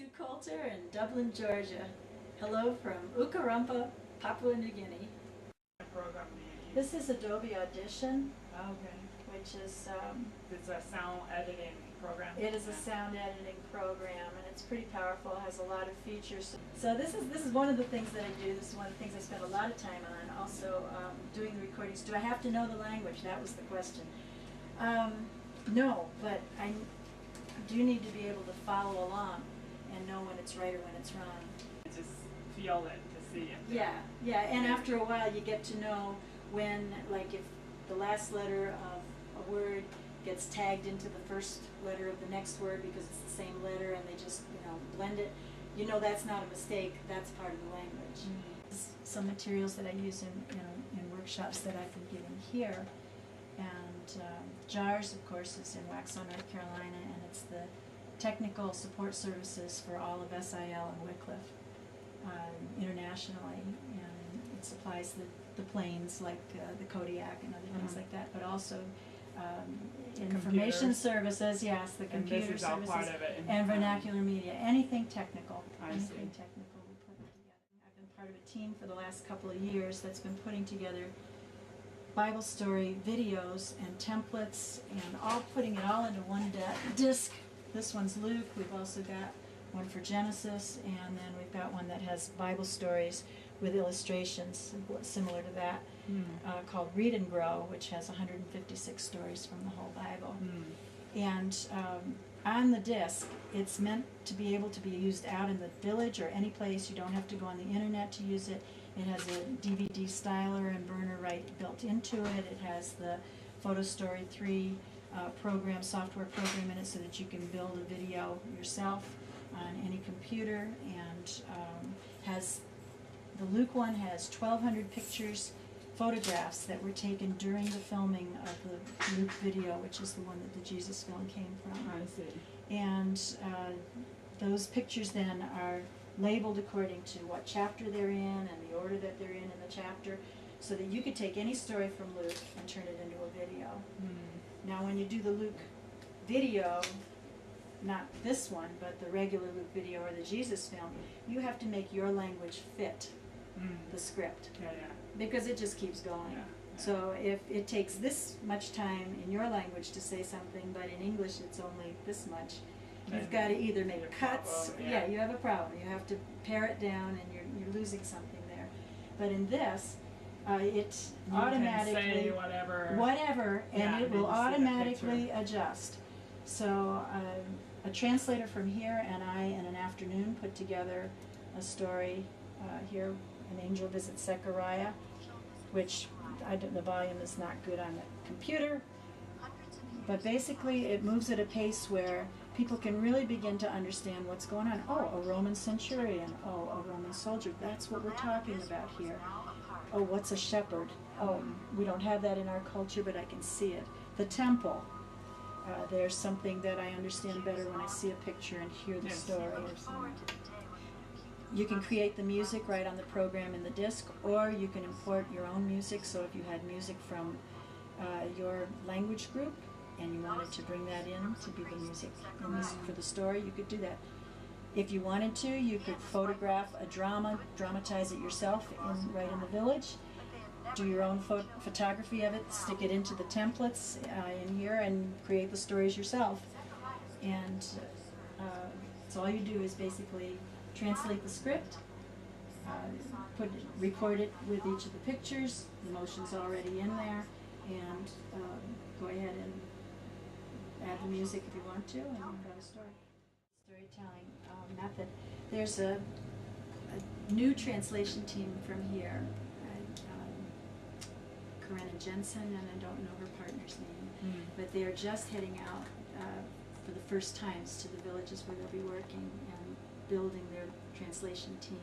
Sue Coulter in Dublin, Georgia. Hello from Ukarumpa, Papua New Guinea. Program do you use? This is Adobe Audition, Okay. which is It's a sound editing program. it is a sound editing program, and it's pretty powerful. It has a lot of features. So this is one of the things that I do. This is one of the things I spend a lot of time on. Also doing the recordings. Do I have to know the language? That was the question. No, but I do need to be able to follow along and know when it's right or when it's wrong. Just feel it to see it. Yeah, and after a while you get to know when, like if the last letter of a word gets tagged into the first letter of the next word because it's the same letter and they just, blend it, that's not a mistake, that's part of the language. Mm-hmm. Some materials that I use in workshops that I've been giving here. And JAARS, of course, is in Waxhaw, North Carolina, and it's the technical support services for all of SIL and Wycliffe internationally, and it supplies the planes like the Kodiak and other things like that, but also information services, yes, the computer services, part of it. and vernacular media, anything technical. I anything see. technical we put together. I've been part of a team for the last couple of years that's been putting together Bible story videos and templates and putting it all into one disc. This one's Luke. We've also got one for Genesis, and then we've got one that has Bible stories with illustrations similar to that, called Read and Grow, which has 156 stories from the whole Bible. And on the disc, it's meant to be able to be used out in the village or any place. You don't have to go on the internet to use it. It has a DVD styler and burner right built into it. It has the Photo Story 3 software program in it so that you can build a video yourself on any computer, and the Luke one has 1,200 pictures, photographs that were taken during the filming of the Luke video, which is the one that the Jesus film came from. I see. And those pictures then are labeled according to what chapter they're in and the order that they're in the chapter, so that you could take any story from Luke and turn it into a video. Now when you do the Luke video, not this one, but the regular Luke video or the Jesus film, you have to make your language fit the script, because it just keeps going. So if it takes this much time in your language to say something, but in English it's only this much, you've got to either make cuts. You have a problem. You have to pare it down, and you're losing something there. But in this, it automatically can say whatever, and it will automatically adjust. So a translator from here and I, in an afternoon, put together a story here. An angel visits Zechariah, which the volume is not good on the computer, but basically it moves at a pace where people can really begin to understand what's going on. Oh, a Roman centurion. Oh, a Roman soldier. That's what we're talking about here. Oh, what's a shepherd? Oh, we don't have that in our culture, but I can see it. The temple. There's something that I understand better when I see a picture and hear the story. You can create the music right on the program in the disc, or you can import your own music. So if you had music from your language group and you wanted to bring that in to be the music for the story, you could do that. If you wanted to, you could photograph a dramatize it yourself right in the village, do your own photography of it, stick it into the templates in here, and create the stories yourself. And so all you do is basically translate the script, record it with each of the pictures, the motion's already in there, and go ahead and add the music if you want to, and you've got a story. Storytelling method. There's a new translation team from here, Corinna Jensen, and I don't know her partner's name, but they're just heading out for the first times to the villages where they'll be working and building their translation team.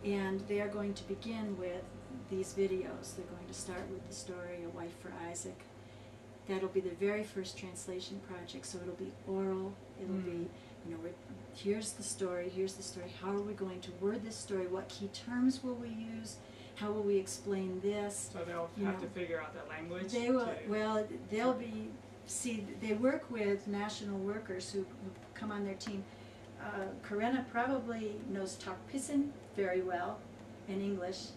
And they are going to begin with these videos. They're going to start with the story, A Wife for Isaac. That'll be the very first translation project, so it'll be oral, it'll be, here's the story, how are we going to word this story, what key terms will we use, how will we explain this. So they'll have to figure out the language? They will, well, they'll be, they work with national workers who come on their team Corinna probably knows Tok-Pisin very well in English.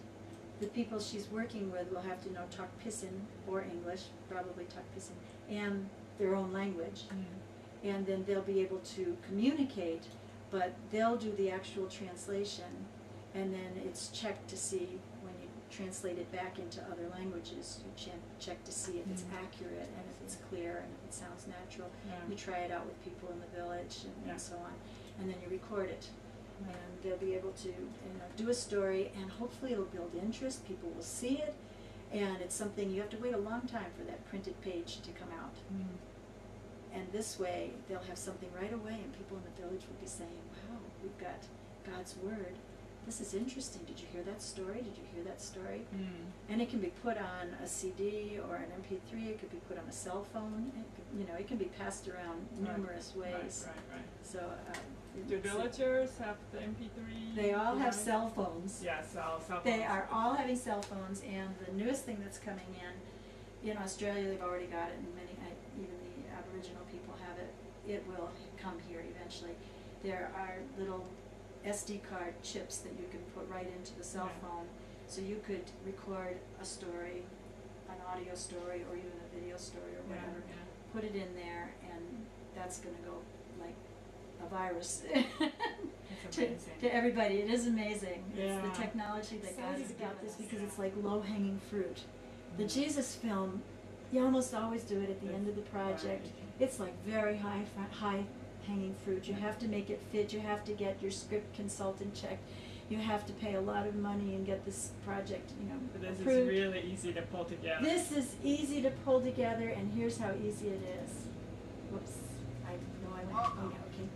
The people she's working with will have to know Tok-Pisin or English, probably Tok-Pisin, and their own language. And then they'll be able to communicate, but they'll do the actual translation, and then it's checked to see when you translate it back into other languages, you check to see if it's accurate and if it's clear and if it sounds natural. You try it out with people in the village and so on, and then you record it. And they'll be able to do a story, and hopefully it'll build interest, people will see it, and it's something you have to wait a long time for that printed page to come out. And this way, they'll have something right away, and people in the village will be saying, wow, we've got God's Word. This is interesting. Did you hear that story? Did you hear that story? And it can be put on a CD or an MP3. It could be put on a cell phone. It can be passed around numerous ways. Right. So, do villagers have the MP3? They all have cell phones. Yeah, cell phones. They are all having cell phones, and the newest thing that's coming in Australia, they've already got it, and many, even the Aboriginal people have it. It will come here eventually. There are little SD card chips that you can put right into the cell phone, so you could record a story, an audio story, or even a video story or whatever, put it in there, and that's going to go like a virus to everybody. It is amazing. It's the technology that God has got this, because it's like low-hanging fruit. The Jesus film, you almost always do it at the end of the project. It's like very high-hanging fruit. You have to make it fit. You have to get your script consultant checked. You have to pay a lot of money and get this project, But this approved. is really easy to pull together. This is easy to pull together, and here's how easy it is. Whoops. I know I went. Oh, yeah, okay.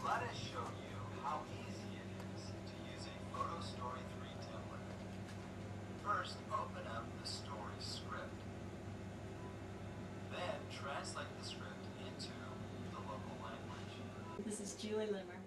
Let us show you how easy it is to use a Photo Story 3 template. First, open up the story script. Then translate the script into the local language. This is Julie Limmer.